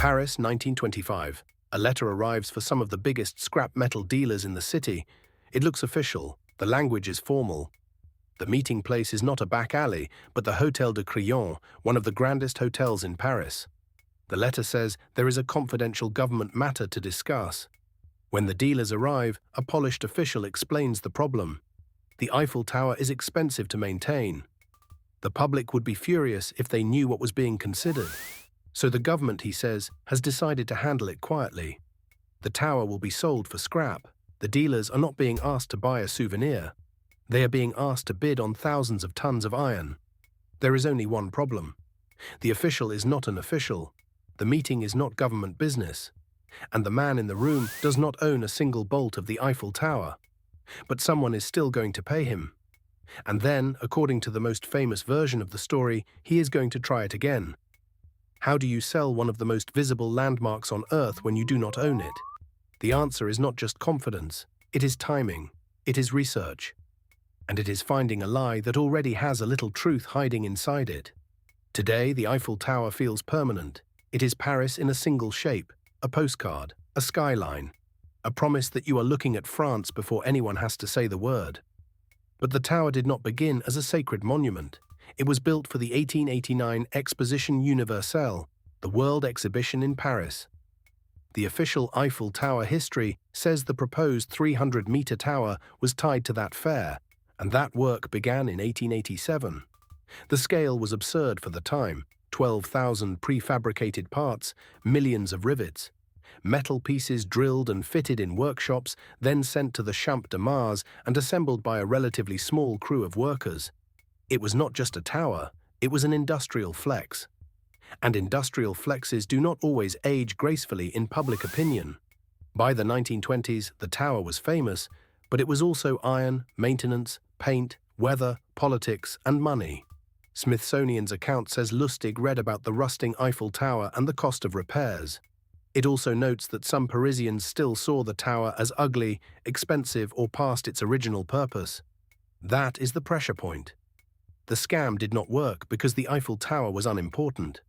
Paris, 1925. A letter arrives for some of the biggest scrap metal dealers in the city. It looks official. The language is formal. The meeting place is not a back alley, but the Hôtel de Crillon, one of the grandest hotels in Paris. The letter says there is a confidential government matter to discuss. When the dealers arrive, a polished official explains the problem. The Eiffel Tower is expensive to maintain. The public would be furious if they knew what was being considered. So the government, he says, has decided to handle it quietly. The tower will be sold for scrap. The dealers are not being asked to buy a souvenir. They are being asked to bid on thousands of tons of iron. There is only one problem. The official is not an official. The meeting is not government business. And the man in the room does not own a single bolt of the Eiffel Tower. But someone is still going to pay him. And then, according to the most famous version of the story, he is going to try it again. How do you sell one of the most visible landmarks on Earth when you do not own it? The answer is not just confidence. It is timing. It is research. And it is finding a lie that already has a little truth hiding inside it. Today, the Eiffel Tower feels permanent. It is Paris in a single shape, a postcard, a skyline, a promise that you are looking at France before anyone has to say the word. But the tower did not begin as a sacred monument. It was built for the 1889 Exposition Universelle, the World Exhibition in Paris. The official Eiffel Tower history says the proposed 300-meter tower was tied to that fair, and that work began in 1887. The scale was absurd for the time: 12,000 prefabricated parts, millions of rivets. Metal pieces drilled and fitted in workshops, then sent to the Champ de Mars and assembled by a relatively small crew of workers. It was not just a tower, it was an industrial flex. And industrial flexes do not always age gracefully in public opinion. By the 1920s, the tower was famous, but it was also iron, maintenance, paint, weather, politics, and money. Smithsonian's account says Lustig read about the rusting Eiffel Tower and the cost of repairs. It also notes that some Parisians still saw the tower as ugly, expensive, or past its original purpose. That is the pressure point. The scam did not work because the Eiffel Tower was unimportant.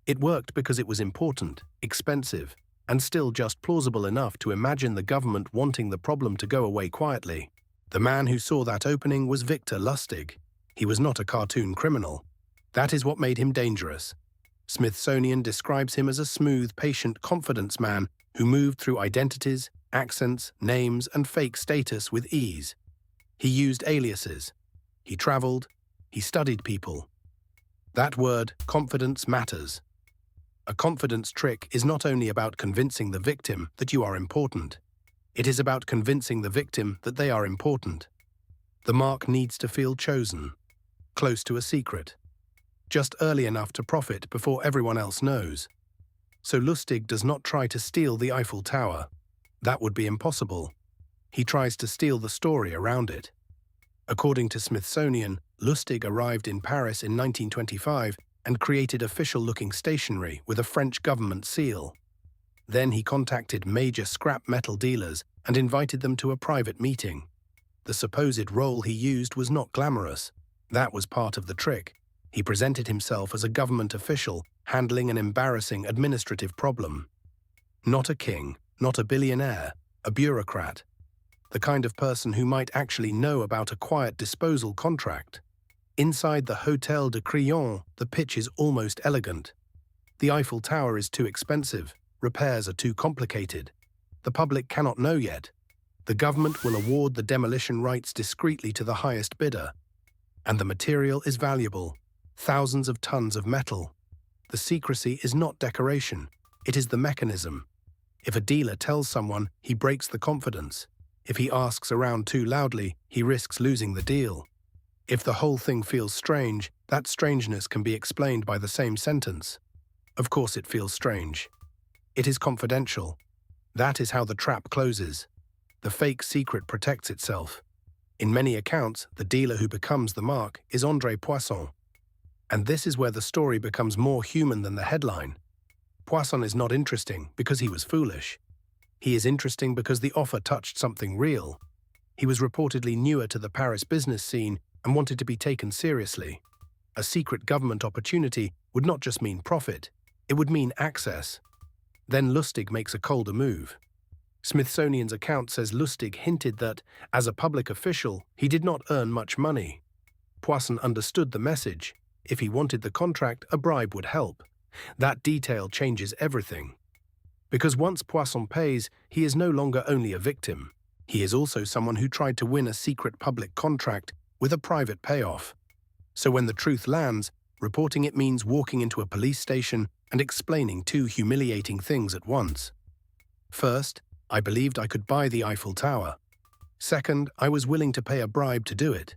It worked because it was important, expensive, and still just plausible enough to imagine the government wanting the problem to go away quietly. The man who saw that opening was Victor Lustig. He was not a cartoon criminal. That is what made him dangerous. Smithsonian describes him as a smooth, patient confidence man who moved through identities, accents, names, and fake status with ease. He used aliases. He traveled. He studied people. That word, confidence, matters. A confidence trick is not only about convincing the victim that you are important. It is about convincing the victim that they are important. The mark needs to feel chosen, close to a secret, just early enough to profit before everyone else knows. So Lustig does not try to steal the Eiffel Tower. That would be impossible. He tries to steal the story around it. According to Smithsonian, Lustig arrived in Paris in 1925 and created official-looking stationery with a French government seal. Then he contacted major scrap metal dealers and invited them to a private meeting. The supposed role he used was not glamorous. That was part of the trick. He presented himself as a government official handling an embarrassing administrative problem. Not a king, not a billionaire, a bureaucrat. The kind of person who might actually know about a quiet disposal contract. Inside the Hôtel de Crillon, the pitch is almost elegant. The Eiffel Tower is too expensive. Repairs are too complicated. The public cannot know yet. The government will award the demolition rights discreetly to the highest bidder. And the material is valuable. Thousands of tons of metal. The secrecy is not decoration. It is the mechanism. If a dealer tells someone, he breaks the confidence. If he asks around too loudly, he risks losing the deal. If the whole thing feels strange, that strangeness can be explained by the same sentence. Of course it feels strange. It is confidential. That is how the trap closes. The fake secret protects itself. In many accounts, the dealer who becomes the mark is André Poisson. And this is where the story becomes more human than the headline. Poisson is not interesting because he was foolish. He is interesting because the offer touched something real. He was reportedly newer to the Paris business scene and wanted to be taken seriously. A secret government opportunity would not just mean profit, it would mean access. Then Lustig makes a colder move. Smithsonian's account says Lustig hinted that, as a public official, he did not earn much money. Poisson understood the message. If he wanted the contract, a bribe would help. That detail changes everything. Because once Poisson pays, he is no longer only a victim. He is also someone who tried to win a secret public contract with a private payoff. So when the truth lands, reporting it means walking into a police station and explaining two humiliating things at once. First, I believed I could buy the Eiffel Tower. Second, I was willing to pay a bribe to do it.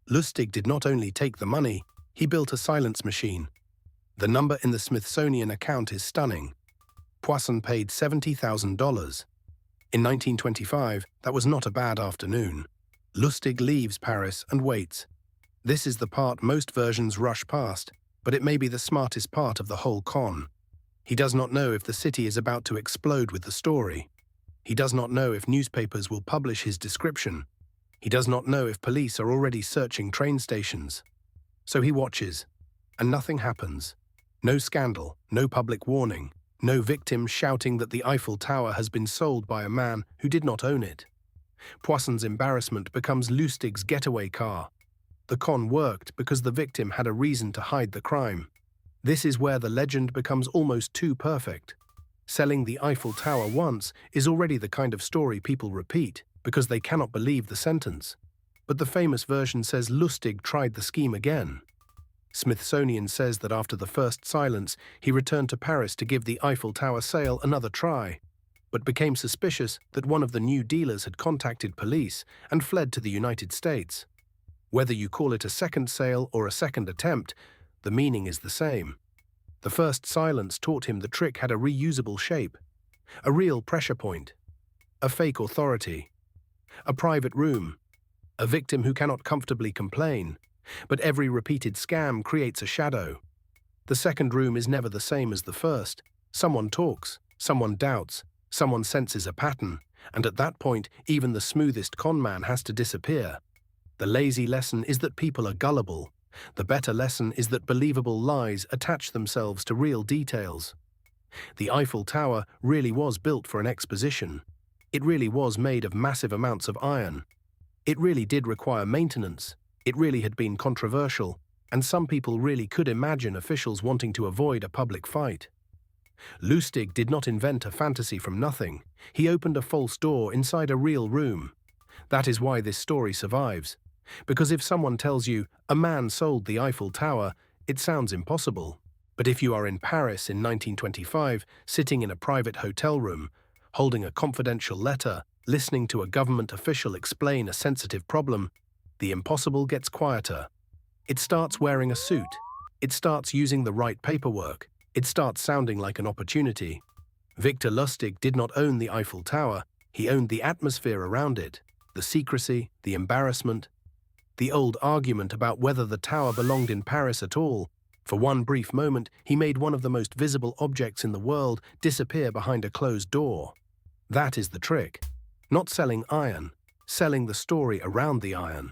Lustig did not only take the money, he built a silence machine. The number in the Smithsonian account is stunning. Poisson paid $70,000. In 1925, that was not a bad afternoon. Lustig leaves Paris and waits. This is the part most versions rush past, but it may be the smartest part of the whole con. He does not know if the city is about to explode with the story. He does not know if newspapers will publish his description. He does not know if police are already searching train stations. So he watches, and nothing happens. No scandal, no public warning, no victim shouting that the Eiffel Tower has been sold by a man who did not own it. Poisson's embarrassment becomes Lustig's getaway car. The con worked because the victim had a reason to hide the crime. This is where the legend becomes almost too perfect. Selling the Eiffel Tower once is already the kind of story people repeat because they cannot believe the sentence. But the famous version says Lustig tried the scheme again. Smithsonian says that after the first silence, he returned to Paris to give the Eiffel Tower sale another try, but became suspicious that one of the new dealers had contacted police and fled to the United States. Whether you call it a second sale or a second attempt, the meaning is the same. The first silence taught him the trick had a reusable shape, a real pressure point, a fake authority, a private room, a victim who cannot comfortably complain, but every repeated scam creates a shadow. The second room is never the same as the first. Someone talks, someone doubts, someone senses a pattern, and at that point, even the smoothest con man has to disappear. The lazy lesson is that people are gullible. The better lesson is that believable lies attach themselves to real details. The Eiffel Tower really was built for an exposition. It really was made of massive amounts of iron. It really did require maintenance. It really had been controversial, and some people really could imagine officials wanting to avoid a public fight. Lustig did not invent a fantasy from nothing. He opened a false door inside a real room. That is why this story survives. Because if someone tells you, a man sold the Eiffel Tower, it sounds impossible. But if you are in Paris in 1925, sitting in a private hotel room, holding a confidential letter, listening to a government official explain a sensitive problem, the impossible gets quieter. It starts wearing a suit. It starts using the right paperwork. It starts sounding like an opportunity. Victor Lustig did not own the Eiffel Tower. He owned the atmosphere around it, the secrecy, the embarrassment, the old argument about whether the tower belonged in Paris at all. For one brief moment, he made one of the most visible objects in the world disappear behind a closed door. That is the trick. Not selling iron, selling the story around the iron.